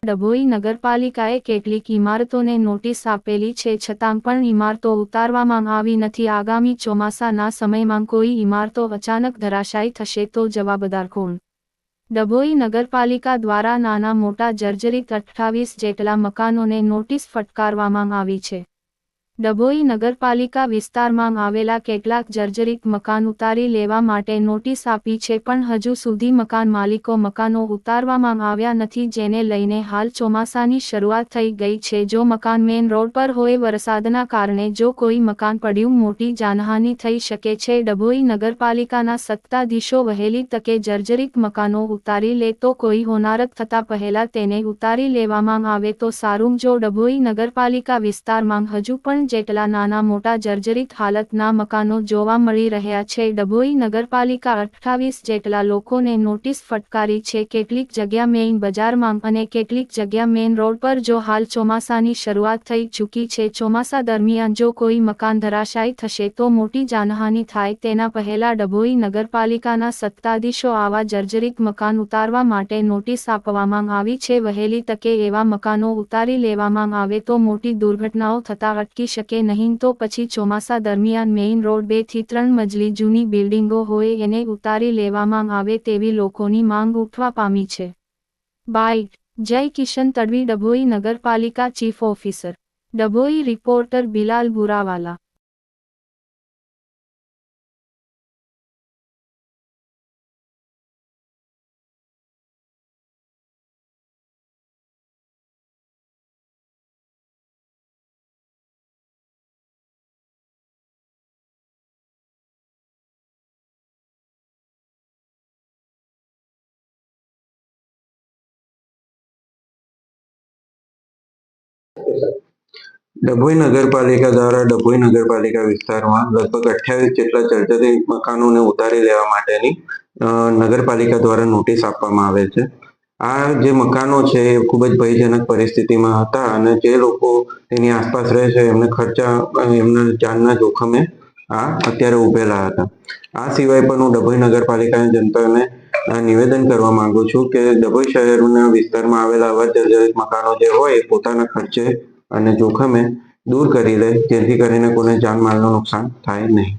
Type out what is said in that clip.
ડભોઈ નગરપાલિકાએ કેટલીક ઇમારતોને નોટિસ આપેલી છે, છતાં પણ ઇમારતો ઉતારવામાં આવી નથી. આગામી ચોમાસાના સમયમાં કોઈ ઇમારતો અચાનક ધરાશાયી થશે તો જવાબદાર કોણ? ડભોઈ નગરપાલિકા દ્વારા નાના મોટા જર્જરિત 28 જેટલા મકાનોને નોટિસ ફટકારવામાં આવી છે. ડભોઈ નગરપાલિકા વિસ્તારમાં આવેલા કેટલાક જર્જરિત મકાન ઉતારી લેવા માટે નોટિસ આપી છે, પણ હજુ સુધી મકાન માલિકો મકાનો ઉતારવામાં આવ્યા નથી, જેને લઈને હાલ ચોમાસાની શરૂઆત થઈ ગઈ છે. જો મકાન મેઇન રોડ પર હોય, વરસાદના કારણે જો કોઈ મકાન પડ્યું, મોટી જાનહાનિ થઈ શકે છે. ડભોઈ નગરપાલિકાના સત્તાધીશો વહેલી તકે જર્જરિત મકાનો ઉતારી લે તો કોઈ હોનારત થતાં પહેલા તેને ઉતારી લેવામાં આવે તો સારું. જો ડભોઈ નગરપાલિકા વિસ્તારમાં હજુ પણ જેટલા નાના મોટા જર્જરિત હાલતના મકાનો જોવા મળી રહ્યા છે. ડભોઈ નગરપાલિકા 28 જેટલા લોકોને નોટિસ ફટકારી છે, કેટલીક જગ્યા મેઇન બજારમાં અને કેટલીક જગ્યા મેઇન રોડ પર. જો હાલ ચોમાસાની શરૂઆત થઈ ચૂકી છે, ચોમાસા દરમિયાન જો કોઈ મકાન ધરાશાયી થશે તો મોટી જાનહાનિ થાય, તેના પહેલા ડભોઈ નગરપાલિકાના સત્તાધીશો આવા જર્જરિત મકાન ઉતારવા માટે નોટિસ આપવામાં આવી છે. વહેલી તકે એવા મકાનો ઉતારી લેવામાં આવે તો મોટી દુર્ઘટનાઓ થતા અટકી શકે નહીં. તો પછી ચોમાસા દરમિયાન મેઇન રોડ 2 થી 3 મજલી જૂની બિલ્ડિંગો હોય એને ઉતારી લેવામાં આવે તેવી લોકોની માંગ ઉઠવા પામી છે. બાઇટ જય કિશન તડવી, ડભોઈ નગરપાલિકા chief officer, Dabhoi. Reporter Bilal Burawala. Dabhoi નગરપાલિકા દ્વારા ડભોઈ નગરપાલિકા વિસ્તારમાં લગભગ 28 જેટલા જર્જરિત મકાનોને ઉતારી લેવા માટેની નગરપાલિકા દ્વારા નોટિસ આપવામાં આવે છે. આ જે મકાનો છે એ ખૂબ જ ભયજનક પરિસ્થિતિમાં હતા અને જે લોકો તેની આસપાસ રહે છે એમના જાનના જોખમે અત્યારે ઉભેલા હતા. આ સિવાય પણ હું ડભોઈ નગરપાલિકાની જનતાને નિવેદન કરવા માંગુ છું કે ડભોઈ શહેરના વિસ્તારમાં આવેલા આવા જર્જરિત મકાનો જે હોય એ પોતાના ખર્ચે અને જોખમે દૂર કરી લે, જેથી કરીને કોઈને જાનમાલનું નુકસાન થાય નહીં.